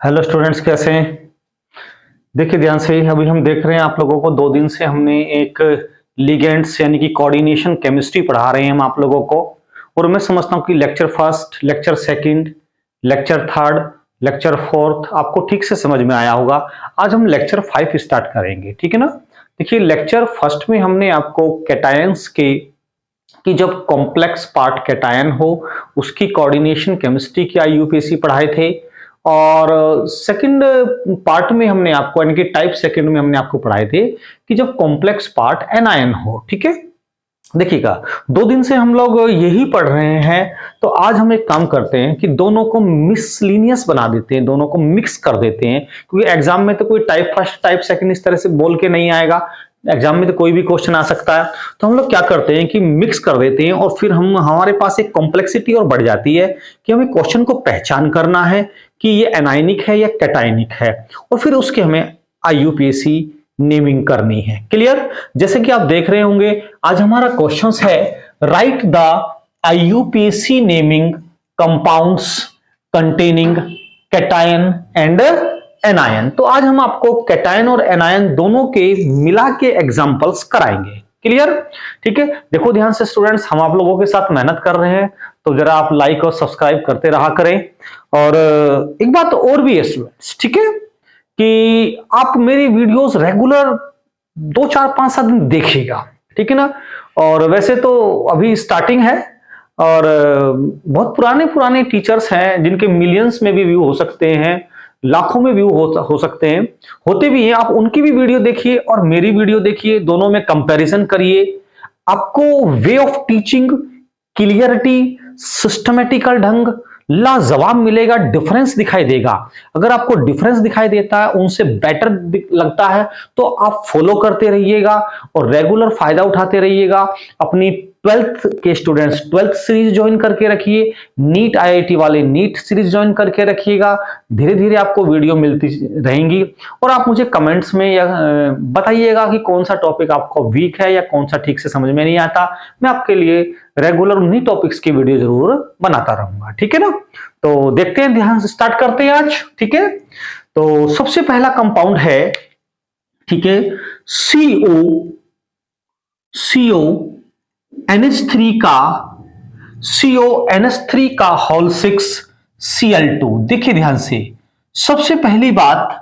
Hello students, कैसे हैं? देखिए ध्यान से, अभी हम देख रहे हैं आप लोगों को 2 दिन से हमने एक लिगेंड्स यानी कि कोऑर्डिनेशन केमिस्ट्री पढ़ा रहे हैं हम आप लोगों को। और मैं समझता हूं कि lecture first, lecture second, lecture third, lecture fourth आपको ठीक से समझ में आया होगा। आज हम लेक्चर 5 स्टार्ट करेंगे, ठीक है ना। देखिए लेक्चर फर्स्ट में हमने आपको कैटायंस के कि जब कॉम्प्लेक्स पार्ट कैटायन हो उसकी कोऑर्डिनेशन केमिस्ट्री की आईयूपीएसी पढ़ाए थे। और सेकंड पार्ट में हमने आपको यानी कि टाइप सेकंड में हमने आपको पढ़ाए थे कि जब कॉम्प्लेक्स पार्ट एनायन हो, ठीक है। देखिएगा 2 दिन से हम लोग यही पढ़ रहे हैं, तो आज हम एक काम करते हैं कि दोनों को मिसलिनियस बना देते हैं, दोनों को मिक्स कर देते हैं। क्योंकि एग्जाम में तो कोई टाइप फर्स्ट टाइप सेकंड इस तरह से बोल के नहीं आएगा, एग्जाम में तो कोई भी क्वेश्चन आ सकता है। तो हम लोग क्या करते हैं कि मिक्स कर देते हैं और फिर हमारे पास एक कॉम्प्लेक्सिटी और बढ़ जाती है कि हमें क्वेश्चन को पहचान करना है कि ये एनायनिक है या कैटायनिक है, और फिर उसके हमें आईयूपीएसी नेमिंग करनी है। क्लियर? जैसे कि आप देख रहे होंगे आज हमारा क्वेश्चन है right the IUPAC naming compounds containing cation and anion. तो आज हम आपको कैटायन और एनायन दोनों के मिला के एग्जांपल्स कराएंगे। क्लियर? ठीक है। देखो ध्यान से स्टूडेंट्स, हम आप लोगों के साथ मेहनत कर रहे हैं, तो जरा आप लाइक और सब्सक्राइब करते रहा करें। और एक बात और भी है स्टूडेंट्स, ठीक है, कि आप मेरी वीडियोस रेगुलर 2 4 5 7 दिन देखिएगा, ठीक है ना। और वैसे तो अभी स्टार्टिंग है और बहुत पुराने पुराने टीचर्स हैं जिनके मिलियंस में भी व्यू हो सकते हैं, लाखों में व्यू हो सकते हैं, होते भी हैं। आप उनकी भी वीडियो देखिए और मेरी वीडियो देखिए, दोनों में कंपैरिजन करिए। आपको way of teaching, clarity, systematical ढंग लाजवाब मिलेगा, डिफरेंस दिखाई देगा। अगर आपको डिफरेंस दिखाई देता है, उनसे बेटर लगता है, तो आप फॉलो करते रहिएगा और रेगुलर फायदा उठाते रहिएगा। अपनी 12th के स्टूडेंट्स 12th सीरीज ज्वाइन करके रखिए, नीट आईआईटी वाले नीट सीरीज ज्वाइन करके रखिएगा। धीरे धीरे आपको वीडियो मिलती रहेंगी और आप मुझे कमेंट्स में या बताइएगा कि कौन सा टॉपिक आपको वीक है या कौन सा ठीक से समझ में नहीं आता। मैं आपके लिए रेगुलर उन्हीं टॉपिक्स की वीडियो जरूर बनाता रहूंगा, ठीक है ना। तो देखते हैं, ध्यान से स्टार्ट करते हैं आज, ठीक है। तो सबसे पहला कंपाउंड है, ठीक है, CO NH3 का होल 6 Cl2। देखिए ध्यान से, सबसे पहली बात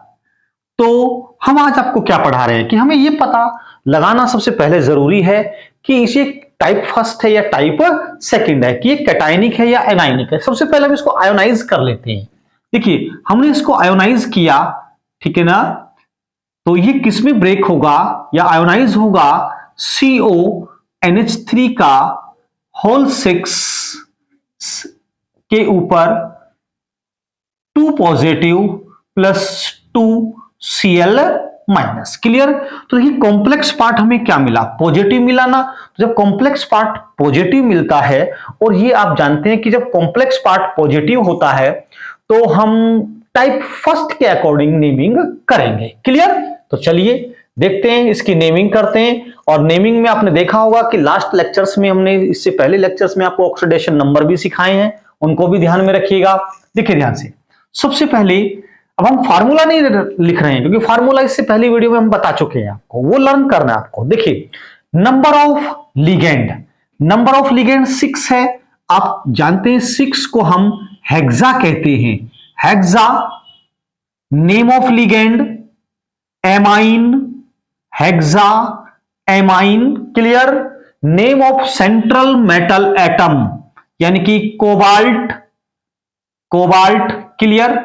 तो हम आज आपको क्या पढ़ा रहे हैं कि हमें यह पता लगाना सबसे पहले जरूरी है कि इसे टाइप फर्स्ट है या टाइप सेकंड है, कि ये कैटायनिक है या एनायनिक है। सबसे पहले हम इसको आयोनाइज कर लेते हैं। देखिए हमने इसको आयोनाइज किया, ठीक है ना, तो ये किस में ब्रेक होगा या आयोनाइज होगा? CONH3 का होल 6 के ऊपर 2 positive plus 2 Cl minus. Clear? तो देखिए कॉम्प्लेक्स पार्ट हमें क्या मिला? पॉजिटिव मिला ना। तो जब कॉम्प्लेक्स पार्ट पॉजिटिव मिलता है, और ये आप जानते हैं कि जब कॉम्प्लेक्स पार्ट पॉजिटिव होता है तो हम टाइप फर्स्ट के अकॉर्डिंग नेमिंग करेंगे। क्लियर? तो चलिए देखते हैं, इसकी नेमिंग करते हैं। और नेमिंग में आपने देखा होगा कि लास्ट लेक्चर्स में हमने, इससे पहले लेक्चर्स में आपको ऑक्सीडेशन नंबर भी सिखाए हैं, उनको भी ध्यान में रखिएगा। देखिए ध्यान से, सबसे पहले अब हम फार्मूला नहीं लिख रहे हैं क्योंकि फार्मूला इससे पहली वीडियो में हम बता चुके हैं, आपको वो लर्न करना है आपको। देखिए नंबर ऑफ लिगेंड 6 है। आप जानते हैं 6 को हम हेक्सा कहते हैं। Hexa, name of ligand amine, hexa amine. Clear? Name of central metal atom यानी कि कोबाल्ट। क्लियर?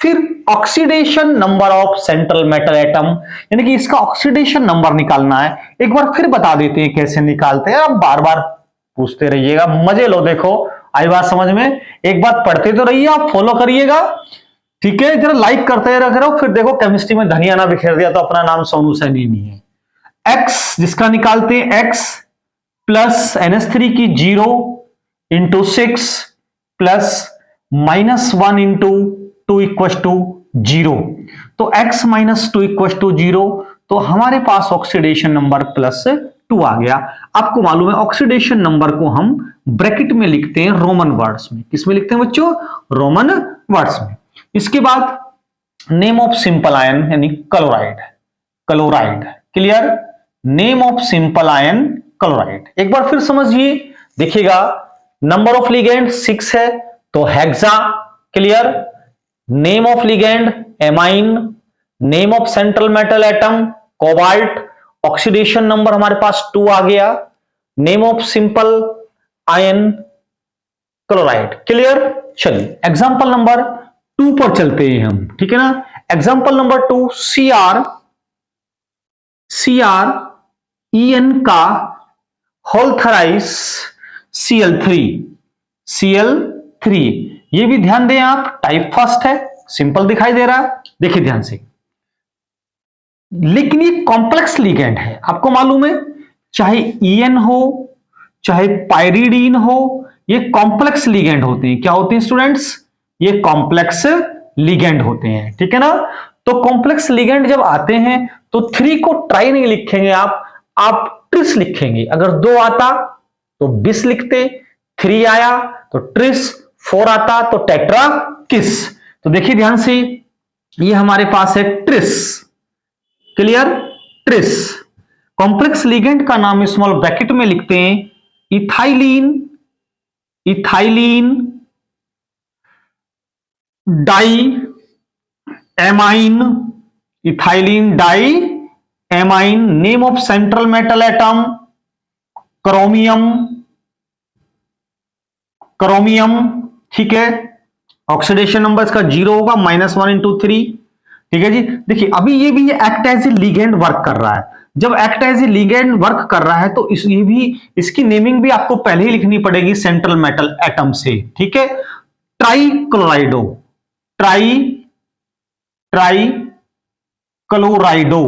फिर oxidation number of central metal atom, यानी कि इसका ऑक्सीडेशन नंबर निकालना है। एक बार फिर बता देते हैं कैसे निकालते हैं, आप बार बार पूछते रहिएगा, मजे लो। देखो आई बात समझ में, एक बात पढ़ते तो रहिए, आप फॉलो करिएगा, ठीक है। जरा लाइक करते रहो। फिर देखो केमिस्ट्री में धनिया ना बिखेर दिया तो अपना नाम सोनू सैनी नहीं है। एक्स जिसका निकालते हैं, एक्स प्लस NH3 की 0 into 6 plus -1 into 2 equal to 0। तो x माइनस 2 इक्वल टू 0, तो हमारे पास ऑक्सीडेशन नंबर +2 आ गया। आपको मालूम है ऑक्सीडेशन नंबर को हम ब्रैकेट में लिखते हैं रोमन वर्ड्स में। किस में लिखते हैं बच्चों? रोमन वर्ड्स में। इसके बाद नेम ऑफ सिंपल आयन यानी chloride, chloride, clear, name of simple ion chloride. एक बार फिर समझिए, देखिएगा नंबर ऑफ लिगेंड 6 है तो hexa, clear, name of ligand amine, name of central metal atom cobalt, oxidation number हमारे पास 2 आ गया, name of simple ion chloride, clear. चलिए एग्जांपल नंबर 2 पर चलते हैं हम, ठीक है ना। एग्जांपल नंबर 2, CrEn का होल थराइस Cl3, ये भी ध्यान दें आप, टाइप फर्स्ट है, सिंपल दिखाई दे रहा है, देखिए ध्यान से। लेकिन ये कॉम्प्लेक्स लिगेंड है, आपको मालूम है, चाहे EN हो चाहे पाइरिडीन हो, ये कॉम्प्लेक्स लिगेंड होते हैं। क्या होते हैं स्टूडेंट्स? ये कॉम्प्लेक्स लिगेंड होते हैं, ठीक है ना। तो कॉम्प्लेक्स लिगेंड जब आते हैं तो 3 को ट्राई नहीं लिखेंगे आप ट्रिस लिखेंगे। अगर 2 आता तो बिस लिखते, 3 आया तो ट्रिस, 4 आता तो टेट्रा किस। तो देखिए ध्यान से, ये हमारे पास है tris, clear, tris. Complex ligand का नाम स्मॉल ब्रैकेट में लिखते हैं ethylene diamine, ethylene diamine, name of central metal atom chromium, ठीक है। ऑक्सीडेशन नंबर इसका 0 होगा, -1 × 3, ठीक है जी। देखिए अभी ये भी act as a ligand work कर रहा है। जब act as a ligand work कर रहा है तो ये भी, इसकी नेमिंग भी आपको पहले ही लिखनी पड़ेगी सेंट्रल मेटल एटम से, ठीक है। Trichlorido, trichlorido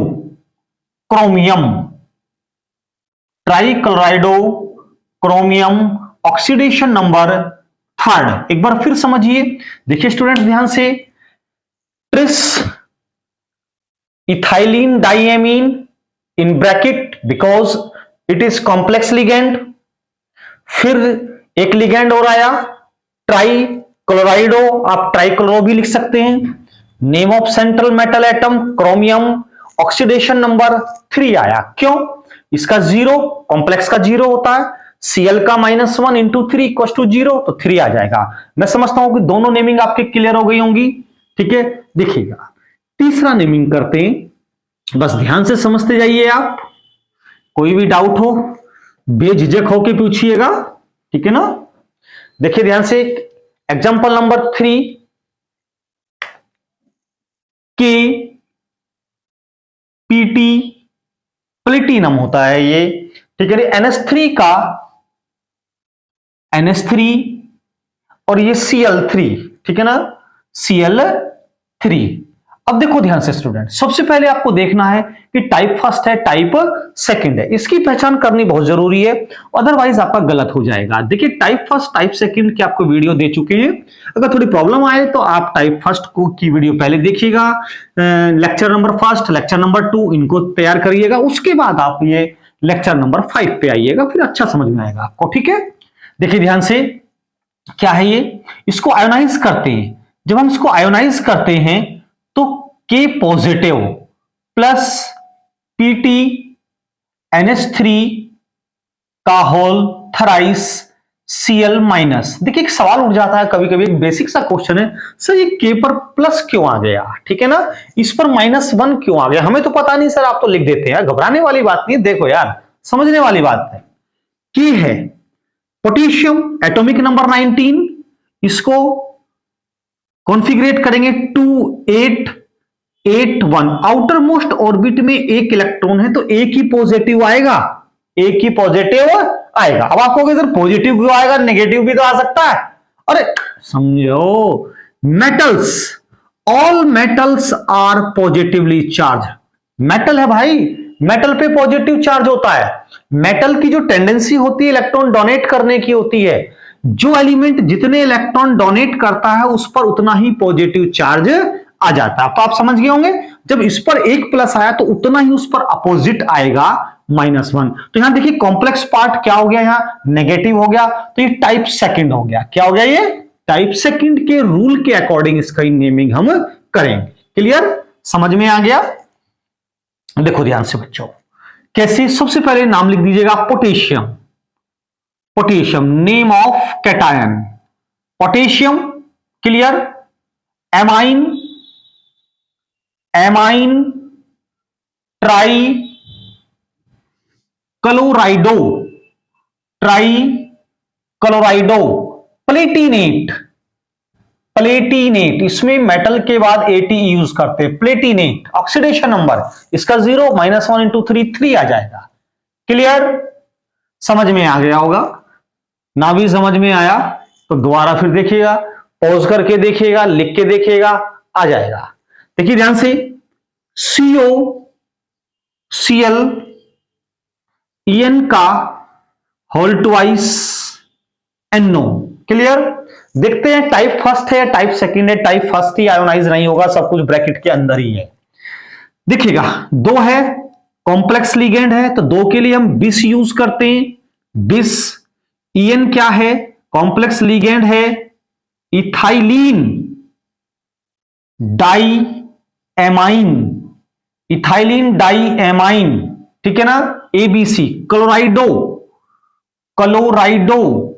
chromium, trichlorido chromium, oxidation number 3। एक बार फिर समझिए, देखिए स्टूडेंट ध्यान से, tris ethylene diamine in bracket because it is complex ligand. फिर एक लिगेंड और आया ट्राइक्लोराइडो, आप ट्राइक्लोरो भी लिख सकते हैं। Name of central metal atom chromium, oxidation number 3 आया। क्यों? इसका 0, कॉम्प्लेक्स का 0 होता है, Cl का -1 × 3 = 0, तो 3 आ जाएगा। मैं समझता हूं कि दोनों नेमिंग आपके क्लियर हो गई होंगी, ठीक है। देखिएगा तीसरा नेमिंग करते हैं, बस ध्यान से समझते जाइए आप, कोई भी डाउट हो बेझिझक होके पूछिएगा, ठीक है ना। देखिए ध्यान से, एग्जांपल नंबर 3, KPT प्लेटिनम होता है ये, ठीक है। NH3 और ये Cl3, ठीक है ना, Cl3। अब देखो ध्यान से स्टूडेंट, सबसे पहले आपको देखना है कि टाइप फर्स्ट है, टाइप सेकंड है, इसकी पहचान करनी बहुत जरूरी है, अदरवाइज आपका गलत हो जाएगा। देखिए टाइप फर्स्ट, टाइप सेकंड की आपको वीडियो दे चुके हैं, अगर थोड़ी प्रॉब्लम आए तो आप टाइप फर्स्ट को की वीडियो पहले देखिएगा, लेक्चर नंबर 1, लेक्चर नंबर 2 इनको तैयार करिएगा, उसके बाद आप ये लेक्चर नंबर 5 पे आइएगा, फिर अच्छा समझ में आएगा आपको, ठीक है। देखिए ध्यान से, क्या है ये, इसको आयोनाइज करते हैं। जब हम इसको आयोनाइज करते हैं तो K positive plus PT NH3 का होल थराइस Cl माइनस। देखिए एक सवाल उठ जाता है कभी कभी, एक बेसिक सा क्वेश्चन है, सर ये K पर प्लस क्यों आ गया, ठीक है ना, इस पर -1 क्यों आ गया, हमें तो पता नहीं सर, आप तो लिख देते हैं। घबराने वाली बात नहीं, देखो यार समझने वाली बात है। K है पोटेशियम, एटॉमिक नंबर 19, इसको कॉन्फ़िगरेट करेंगे 2881, आउटर मोस्ट ऑर्बिट में एक इलेक्ट्रॉन है तो एक ही पॉजिटिव आएगा, एक ही पॉजिटिव आएगा। अब आपको सर पॉजिटिव क्यों आएगा, नेगेटिव भी तो आ सकता है। अरे समझो, metals, all metals are positively charge. Metal है भाई, मेटल पे पॉजिटिव चार्ज होता है। मेटल की जो टेंडेंसी होती है इलेक्ट्रॉन डोनेट करने की होती है, जो एलिमेंट जितने इलेक्ट्रॉन डोनेट करता है उस पर उतना ही पॉजिटिव चार्ज आ जाता है। तो आप समझ गए होंगे, जब इस पर 1 प्लस आया तो उतना ही उस पर अपोजिट आएगा -1। तो यहां देखिए कॉम्प्लेक्स पार्ट क्या हो गया, यहां नेगेटिव हो गया, तो ये टाइप सेकंड हो गया। क्या हो गया, ये टाइप सेकंड के रूल के अकॉर्डिंग इसका नेमिंग हम करेंगे, क्लियर, समझ में आ गया। देखो ध्यान से बच्चों, कैसे, सबसे पहले नाम लिख दीजिएगा potassium. Potassium name of cation potassium, clear. Amine, amine try क्लोराइडो, try क्लोराइडो। Palatinate, Palatinate, इसमें मेटल के बाद एटी यूज करते हैं। प्लेटिनेट, ऑक्सीडेशन नंबर इसका 0 -1 इंटू 3 3 आ जाएगा। क्लियर, समझ में आ गया होगा ना। भी समझ में आया तो दोबारा फिर देखिएगा, पॉज करके देखिएगा, लिख के देखिएगा, आ जाएगा। देखिए ध्यान से, CO Cl En का होल ट्वाइस NO। क्लियर, देखते हैं टाइप फर्स्ट है या टाइप सेकंड है। टाइप फर्स्ट ही आयोनाइज नहीं होगा, सब कुछ ब्रैकेट के अंदर ही है। देखिएगा 2 है, कॉम्प्लेक्स लिगेंड है, तो 2 के लिए हम बिस यूज करते हैं। बिस, En क्या है, कॉम्प्लेक्स लिगेंड है, ethylene diamine, ethylene diamine, ठीक है ना। ABC, chlorido, chlorido,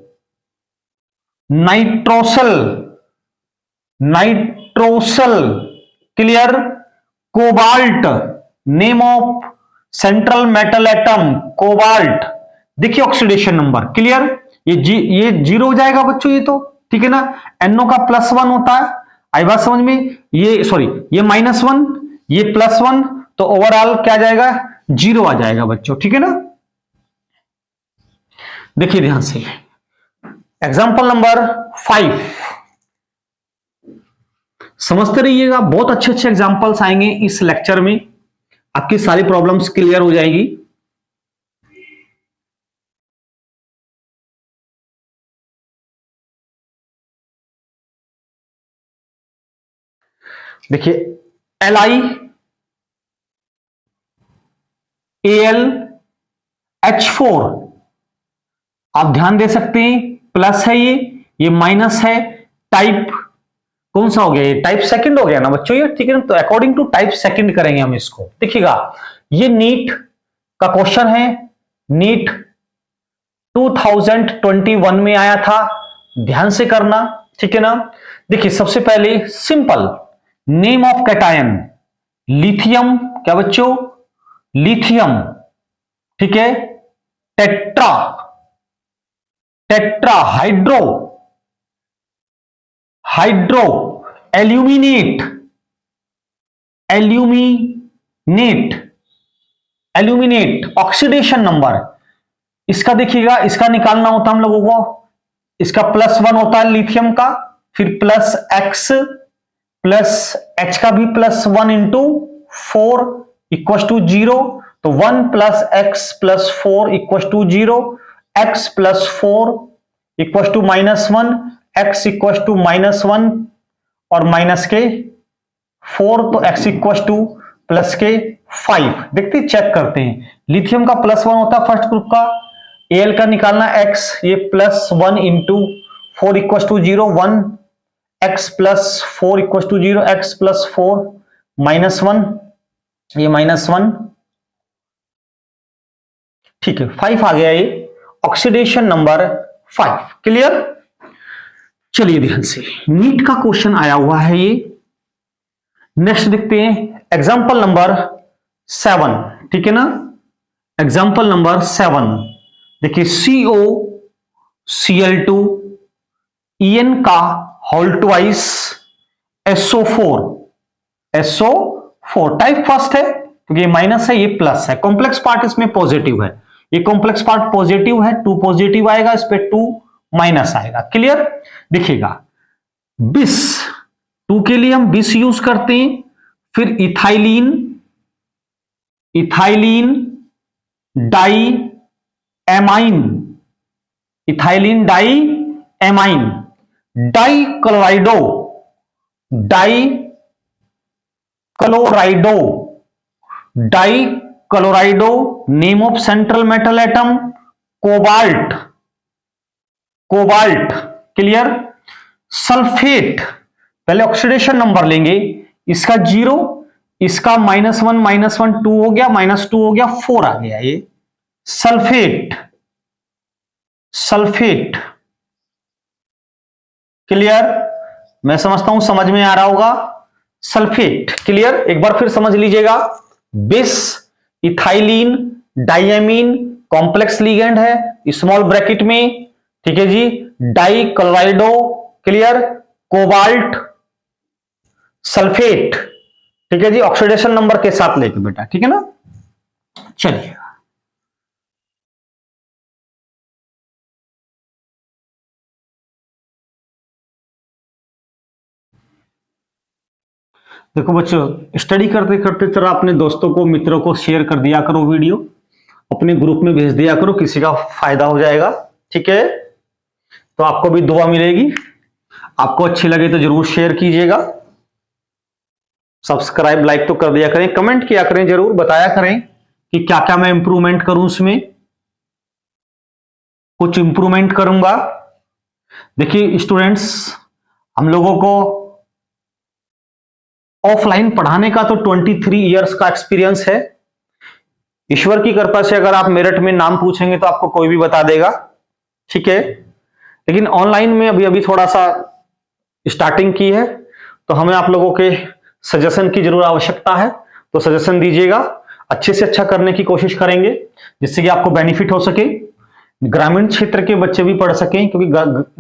nitrosyl, nitrosyl, clear. Cobalt, name of central metal atom cobalt. देखिए ऑक्सीडेशन नंबर, क्लियर। ये 0 हो जाएगा बच्चों, ये तो ठीक है ना। NO का +1 होता है, आई बात समझ में। ये सॉरी, ये -1, ये +1, तो ओवरऑल क्या जाएगा, 0 आ जाएगा बच्चों, ठीक है ना। देखिए ध्यान से, एग्जाम्पल नंबर 5 समझते रहिएगा। बहुत अच्छे अच्छे एग्जाम्पल्स आएंगे इस लेक्चर में, आपकी सारी प्रॉब्लम्स क्लियर हो जाएगी। देखिए Li Al H4, आप ध्यान दे सकते हैं, प्लस है, ये माइनस है। टाइप कौन सा हो गया, ये टाइप सेकंड हो गया ना बच्चों, ये ठीक है ना। तो अकॉर्डिंग टू टाइप सेकंड करेंगे हम इसको। देखिएगा, ये नीट का क्वेश्चन है, नीट 2021 में आया था, ध्यान से करना, ठीक है ना। देखिए सबसे पहले simple, name of cation lithium, क्या बच्चों, लिथियम, ठीक है। Tetra, tetra hydro, hydro, aluminate, aluminate, aluminate. Oxidation number इसका देखिएगा, इसका निकालना होता हम लोगों को, इसका +1 होता है लिथियम का, फिर +X प्लस H का भी +1 इंटू 4 इक्वल टू 0, तो 1 + X + 4 equal to 0, X + 4 equal to -1, X equal to -1 और माइनस के 4, तो X इक्वल टू प्लस के 5। देखते चेक करते हैं, लिथियम का +1 होता है फर्स्ट ग्रुप का, Al का निकालना X, ये +1 into 4 equal to 0, 1 X + 4 equal to 0, X + 4 -1, ये -1, ठीक है, 5 आ गया, ये ऑक्सीडेशन नंबर 5। क्लियर, चलिए ध्यान से, नीट का क्वेश्चन आया हुआ है ये। नेक्स्ट देखते हैं एग्जांपल नंबर 7, ठीक है ना। एग्जांपल नंबर 7 देखिए, COCl2 En का whole twice SO4, SO4 type first है, क्योंकि ये माइनस है, ये प्लस है। कॉम्प्लेक्स पार्ट इसमें पॉजिटिव है, ये कॉम्प्लेक्स पार्ट पॉजिटिव है, 2 पॉजिटिव आएगा, इस पे 2 माइनस आएगा। क्लियर, देखिएगा बिस, 2 के लिए हम बिस यूज करते हैं, फिर ethylene, ethylene diamine, ethylene diamine, dichlorido, dichlorido, dichlorido, name of central metal atom cobalt, cobalt. Clear, sulphate, पहले ऑक्सीडेशन नंबर लेंगे, इसका 0, इसका -1 2 हो गया, -2 हो गया, 4 आ गया। ये सल्फेट, सल्फेट। क्लियर? मैं समझता हूं समझ में आ रहा होगा। सल्फेट। क्लियर? एक बार फिर समझ लीजिएगा। बिस, इथाइलिन, डाइएमीन कॉम्प्लेक्स लिगेंड है स्मॉल ब्रैकेट में, ठीक है जी। डाई क्लोराइडो, क्लियर, कोबाल्ट, सल्फेट, ठीक है जी, ऑक्सीडेशन नंबर के साथ लेके बेटा, ठीक है ना। चलिए देखो बच्चों, स्टडी करते करते जरा अपने दोस्तों को, मित्रों को शेयर कर दिया करो, वीडियो अपने ग्रुप में भेज दिया करो, किसी का फायदा हो जाएगा, ठीक है। तो आपको भी दुआ मिलेगी। आपको अच्छी लगे तो जरूर शेयर कीजिएगा, सब्सक्राइब लाइक तो कर दिया करें, कमेंट किया करें, जरूर बताया करें कि क्या क्या मैं इंप्रूवमेंट करूं, उसमें कुछ इंप्रूवमेंट करूंगा। देखिए स्टूडेंट्स, हम लोगों को ऑफलाइन पढ़ाने का तो 23 इयर्स का एक्सपीरियंस है। ईश्वर की कृपा से अगर आप मेरिट में नाम पूछेंगे तो आपको कोई भी बता देगा, ठीक है। लेकिन ऑनलाइन में अभी अभी थोड़ा सा स्टार्टिंग की है, तो हमें आप लोगों के सजेशन की जरूर आवश्यकता है। तो सजेशन दीजिएगा, अच्छे से अच्छा करने की कोशिश करेंगे जिससे कि आपको बेनिफिट हो सके, ग्रामीण क्षेत्र के बच्चे भी पढ़ सकें, क्योंकि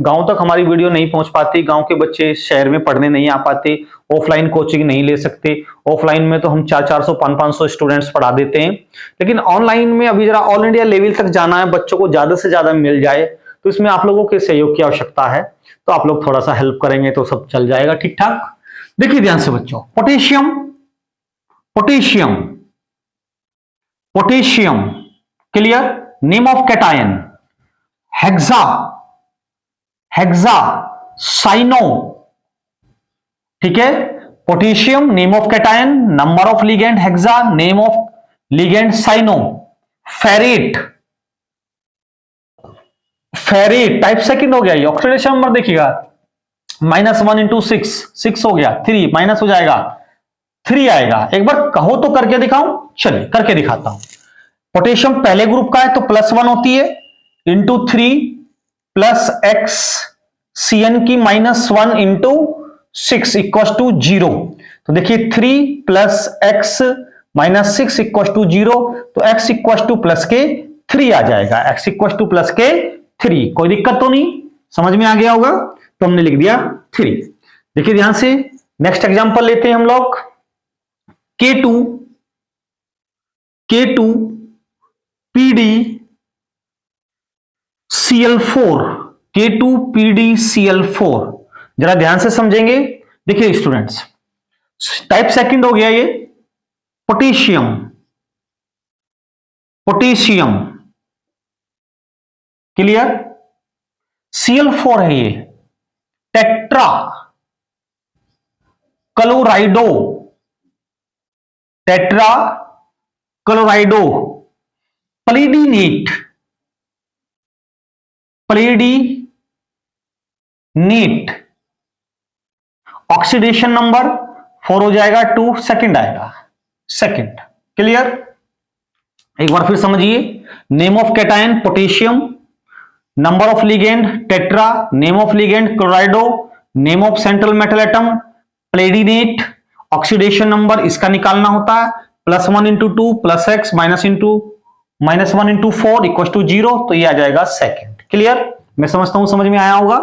गांव तक हमारी वीडियो नहीं पहुंच पाती। गांव के बच्चे शहर में पढ़ने नहीं आ पाते, ऑफलाइन कोचिंग नहीं ले सकते। ऑफलाइन में तो हम 400 500 स्टूडेंट्स पढ़ा देते हैं, लेकिन ऑनलाइन में अभी जरा ऑल इंडिया लेवल तक जाना है, बच्चों को ज्यादा से ज्यादा मिल जाए, तो इसमें आप लोगों के सहयोग की आवश्यकता है। तो आप लोग थोड़ा सा हेल्प करेंगे तो सब चल जाएगा ठीक ठाक। देखिए ध्यान से बच्चों, potassium, potassium, potassium, clear. Name of cation hexa, hexa cyano, ठीक है। Potassium name of cation, number of ligand hexa, name of ligand cyano. Ferrate, ferrate type second हो गया। ये ऑक्सीडेशन नंबर देखिएगा, -1 × 6, 6 हो गया, 3 माइनस हो जाएगा, 3 आएगा। एक बार कहो तो करके दिखाऊं, चलिए करके दिखाता हूं। पोटेशियम पहले ग्रुप का है तो +1 होती है, इंटू 3 प्लस एक्स CN की -1 इंटू 6 इक्वल टू 0। तो देखिए 3 plus X minus 6 equal to 0, तो x इक्वल टू प्लस के 3 आ जाएगा, x इक्वल टू प्लस के 3। कोई दिक्कत तो नहीं, समझ में आ गया होगा। तो हमने लिख दिया 3। देखिए ध्यान से, नेक्स्ट एग्जांपल लेते हैं हम लोग। K2 PdCl4, K2 PdCl4, जरा ध्यान से समझेंगे। देखिए स्टूडेंट्स, टाइप सेकंड हो गया ये पोटेशियम, पोटेशियम, क्लियर। Cl4 है ये, टेट्रा क्लोराइडो, टेट्रा क्लोराइडो, प्लेडिनेट, प्लेडिनेट, ऑक्सीडेशन नंबर 4 हो जाएगा, 2 सेकंड आएगा, सेकंड, क्लियर। एक बार फिर समझिए, name of cation potassium, number of ligand tetra, name of ligand chlorido, name of central metal atom palladinate, oxidation number इसका निकालना होता है, +1 × 2 प्लस एक्स -1 × 4 इक्वल टू 0, तो ये आ जाएगा सेकंड, क्लियर। मैं समझता हूं समझ में आया होगा।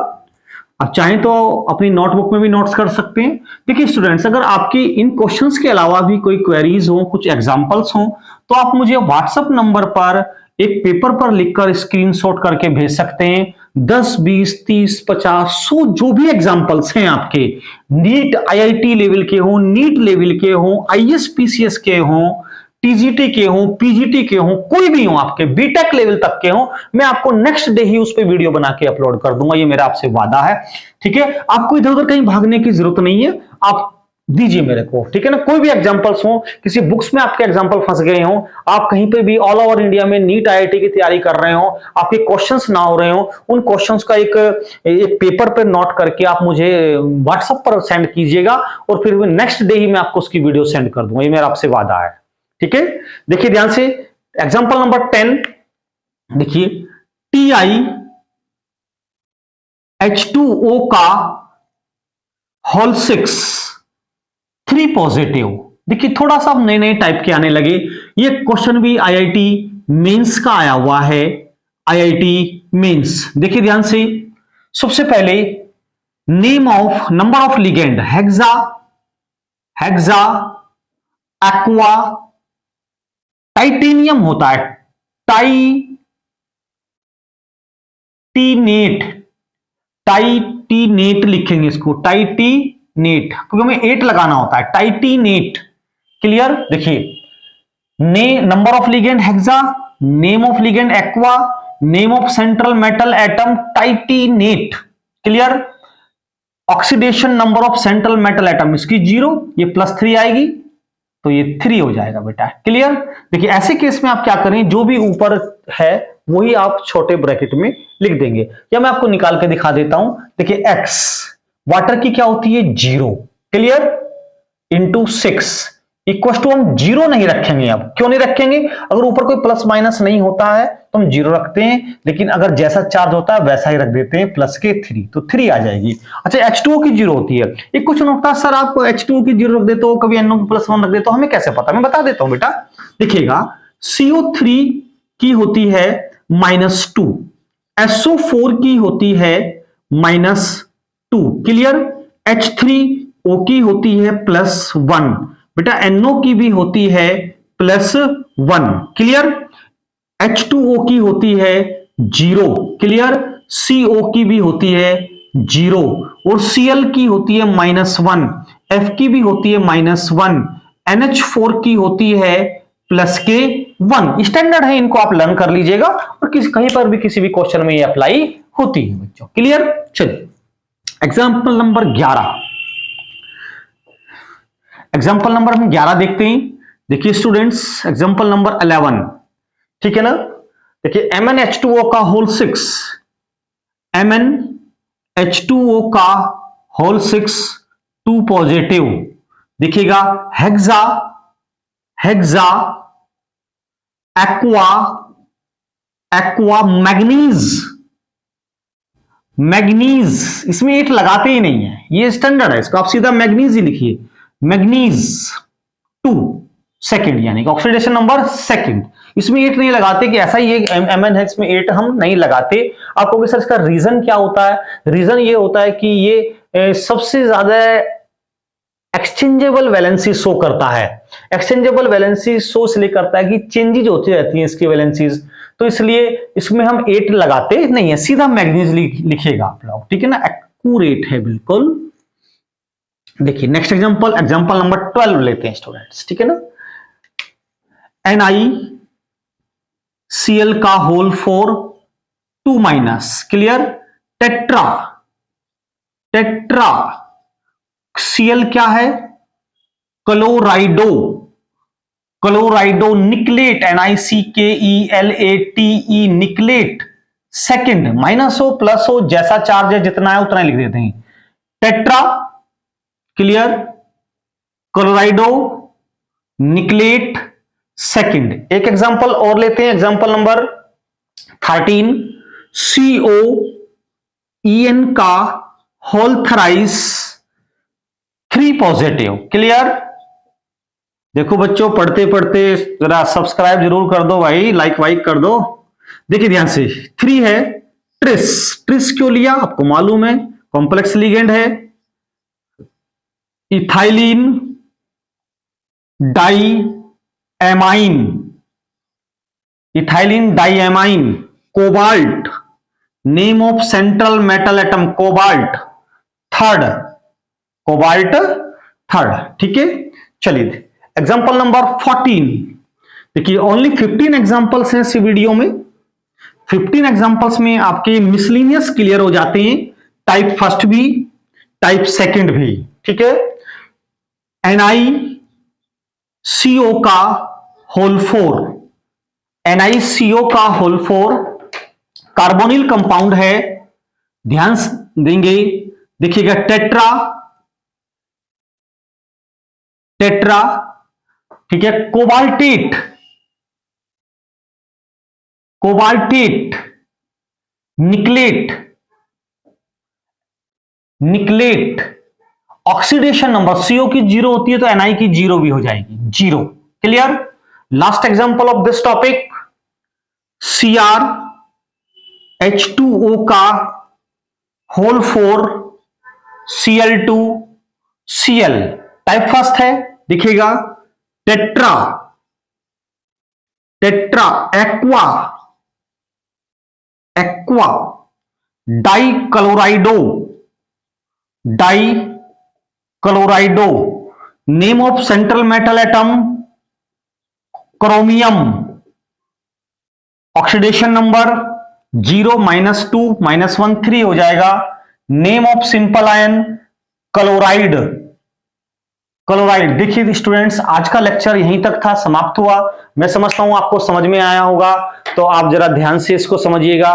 आप चाहें तो अपनी नोटबुक में भी नोट्स कर सकते हैं। देखिए स्टूडेंट्स, अगर आपकी इन क्वेश्चंस के अलावा भी कोई क्वेरीज हो, कुछ एग्जांपल्स हो, तो आप मुझे व्हाट्सएप नंबर पर एक पेपर पर लिखकर स्क्रीनशॉट करके भेज सकते हैं। 10, 20, 30, 50, 100 जो भी एग्जांपल्स हैं आपके, नीट IIT लेवल के हो, नीट लेवल के हो, IS PCS के हो, TGT के हो, PGT के हो, कोई भी हो आपके, बीटेक लेवल तक के हो, मैं आपको नेक्स्ट डे ही उस पर वीडियो बना के अपलोड कर दूंगा। ये मेरा आपसे वादा है, ठीक है। आपको इधर उधर कहीं भागने की जरूरत नहीं है। आप दीजिए मेरे को, ठीक है ना। कोई भी एग्जांपल्स हो, किसी बुक्स में आपके एग्जांपल फंस गए हो, आप कहीं पे भी ऑल ओवर इंडिया में नीट आईआईटी की तैयारी कर रहे हो, आपके क्वेश्चंस ना हो रहे हो, उन क्वेश्चंस का एक पेपर पे नोट करके आप मुझे व्हाट्सएप पर सेंड कीजिएगा और फिर नेक्स्ट डे ही मैं आपको उसकी वीडियो सेंड कर दूंगा, ये मेरा आपसे वादा है, ठीक है। देखिए ध्यान से, एग्जाम्पल नंबर 10 देखिए, TiH2O का होल 6 3 पॉजिटिव। देखिए थोड़ा सा नए नए टाइप के आने लगे, ये क्वेश्चन भी आईआईटी मेंस का आया हुआ है, आईआईटी मेंस। देखिए ध्यान से, सबसे पहले name of number of ligand, hexa, aqua, titanium होता है, टाइटीनेट लिखेंगे इसको, टाइटीनेट, क्योंकि हमें 8 लगाना होता है, टाइटीनेट, क्लियर। देखिए number of ligand hexa, name of ligand aqua, name of central metal atom titanate, clear. Oxidation number of central metal atom इसकी 0, ये +3 आएगी तो ये 3 हो जाएगा बेटा, क्लियर। देखिए ऐसे केस में आप क्या करें, जो भी ऊपर है वही आप छोटे ब्रैकेट में लिख देंगे, या मैं आपको निकाल के दिखा देता हूं। देखिए x वाटर की क्या होती है 0, क्लियर, इंटू 6 इक्वल टू, हम 0 नहीं रखेंगे। अब क्यों नहीं रखेंगे, अगर ऊपर कोई प्लस माइनस नहीं होता है तो हम 0 रखते हैं, लेकिन अगर जैसा चार्ज होता है वैसा ही रख देते हैं, प्लस के 3, तो 3 आ जाएगी। अच्छा H2O की 0 होती है, एक कुछ होता सर आप H2O की 0 रख देते हो, कभी NO की +1 रख देते हो, हमें कैसे पता, मैं बता देता हूं बेटा। देखिएगा CO3 की होती है -2, SO4 की होती है -2, क्लियर। H3O की होती है +1, बेटा NO की भी होती है +1, क्लियर। H2O की होती है 0, क्लियर। CO की भी होती है 0 और Cl की होती है -1, F की भी होती है -1, NH4 की होती है +1। स्टैंडर्ड है, इनको आप लर्न कर लीजिएगा और कहीं पर भी किसी भी क्वेश्चन में ये अप्लाई होती है बच्चों, क्लियर। चलिए एग्जाम्पल नंबर 11, एग्जाम्पल नंबर हम 11 देखते हैं। देखिए स्टूडेंट्स, एग्जाम्पल नंबर 11, ठीक है ना। देखिए MnH2O का होल 6, MnH2O का होल 6 2 पॉजिटिव। देखिएगा हेक्सा, एक्वा, मैग्नीज, इसमें 8 लगाते ही नहीं है, ये स्टैंडर्ड है, इसको आप सीधा मैग्नीज ही लिखिए, मैग्नीज 2 सेकंड, यानी कि ऑक्सीडेशन नंबर सेकंड, इसमें 8 नहीं लगाते कि ऐसा ही MnH में 8 हम नहीं लगाते। आपको कि सर इसका रीजन क्या होता है, रीजन ये होता है कि ये सबसे ज्यादा एक्सचेंजेबल वैलेंसी शो करता है। एक्सचेंजेबल वैलेंसी शो इसलिए करता है कि चेंजेज होती रहती हैं इसकी वैलेंसीज, तो इसलिए इसमें हम 8 लगाते नहीं है, सीधा मैग्नीज लिखिएगा आप लोग, ठीक है ना, एक्यूरेट है बिल्कुल। देखिए नेक्स्ट एग्जांपल, एग्जांपल नंबर 12 लेते हैं स्टूडेंट्स, ठीक है ना। NiCl का होल 4 2-, क्लियर। टेट्रा Cl क्या है, chlorido nickelate, NiCkelate, nickelate second, minus हो प्लस हो जैसा चार्ज है जितना है उतना लिख देते हैं, टेट्रा, क्लियर, क्लोराइडो निकलेट सेकंड। एक एग्जांपल और लेते हैं, एग्जांपल नंबर 13, COEN का होल थराइस 3 पॉजिटिव, क्लियर। देखो बच्चों पढ़ते पढ़ते जरा सब्सक्राइब जरूर कर दो भाई, लाइक वाइक कर दो। देखिए ध्यान से, 3 है ट्रिस क्यों लिया आपको मालूम है, कॉम्प्लेक्स लिगेंड है। Ethylene diamine, cobalt, name of central metal atom cobalt third, ठीक है। चलिए एग्जांपल नंबर 14, देखिए ओनली 15 एग्जांपल्स हैं इस वीडियो में। 15 एग्जांपल्स में आपके मिसलिनियस क्लियर हो जाते हैं, टाइप फर्स्ट भी टाइप सेकंड भी, ठीक है। NiCO का होल 4, NiCO का होल 4 कार्बोनिल कंपाउंड है, ध्यान देंगे, देखिएगा टेट्रा, ठीक है, कोबाल्टेट, निकलेट, ऑक्सीडेशन नंबर CO की 0 होती है तो Na की 0 भी हो जाएगी, 0। Clear. Last example of this topic, CrH2O का होल 4 Cl2Cl, टाइप फर्स्ट है, दिखेगा tetra aqua dichlorido, name of central metal atom chromium, oxidation number 0 -2 -1 3 हो जाएगा, name of simple ion chloride. देखिए स्टूडेंट्स, आज का लेक्चर यहीं तक था, समाप्त हुआ। मैं समझता हूं आपको समझ में आया होगा, तो आप जरा ध्यान से इसको समझिएगा,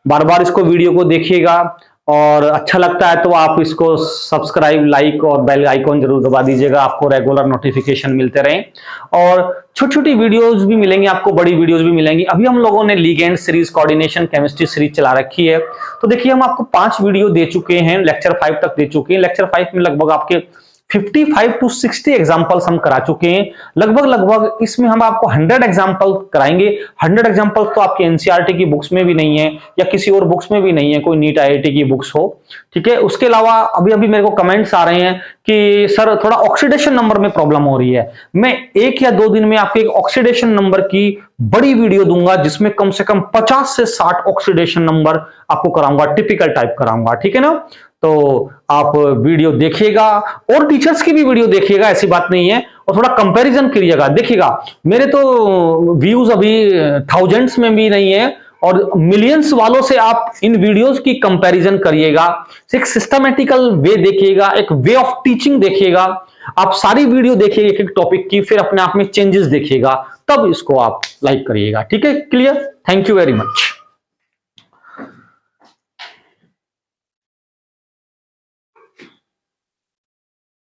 बार बार इसको वीडियो को देखिएगा, और अच्छा लगता है तो आप इसको सब्सक्राइब, लाइक और बेल आइकॉन जरूर दबा दीजिएगा, आपको रेगुलर नोटिफिकेशन मिलते रहें। और छोटी छोटी वीडियोस भी मिलेंगी आपको, बड़ी वीडियोस भी मिलेंगी। अभी हम लोगों ने ligand series, coordination chemistry series चला रखी है, तो देखिए हम आपको 5 वीडियो दे चुके हैं, लेक्चर 5 तक दे चुके हैं। लेक्चर 5 में लगभग आपके 55 to 60 एग्जाम्पल्स हम करा चुके हैं, लगभग इसमें हम आपको 100 एग्जाम्पल कराएंगे। 100 एग्जाम्पल तो आपके एनसीईआरटी की बुक्स में भी नहीं है, या किसी और बुक्स में भी नहीं है, कोई नीट आईआईटी की बुक्स हो, ठीक है। उसके अलावा अभी मेरे को कमेंट्स आ रहे हैं कि सर थोड़ा ऑक्सीडेशन नंबर में प्रॉब्लम हो रही है। मैं 1 या 2 दिन में आपके एक ऑक्सीडेशन नंबर की बड़ी वीडियो दूंगा, जिसमें कम से कम 50 से 60 ऑक्सीडेशन नंबर आपको कराऊंगा, टिपिकल टाइप कराऊंगा, ठीक है ना। तो आप वीडियो देखिएगा, और टीचर्स की भी वीडियो देखिएगा, ऐसी बात नहीं है, और थोड़ा कंपैरिजन करिएगा। देखिएगा मेरे तो व्यूज अभी थाउजेंड्स में भी नहीं है, और मिलियंस वालों से आप इन वीडियोस की कंपैरिजन करिएगा, एक सिस्टमैटिकल वे देखिएगा, एक वे ऑफ टीचिंग देखिएगा। आप सारी वीडियो देखिएगा एक एक टॉपिक की, फिर अपने आप में चेंजेस देखिएगा, तब इसको आप लाइक करिएगा, ठीक है। Clear. Thank you very much.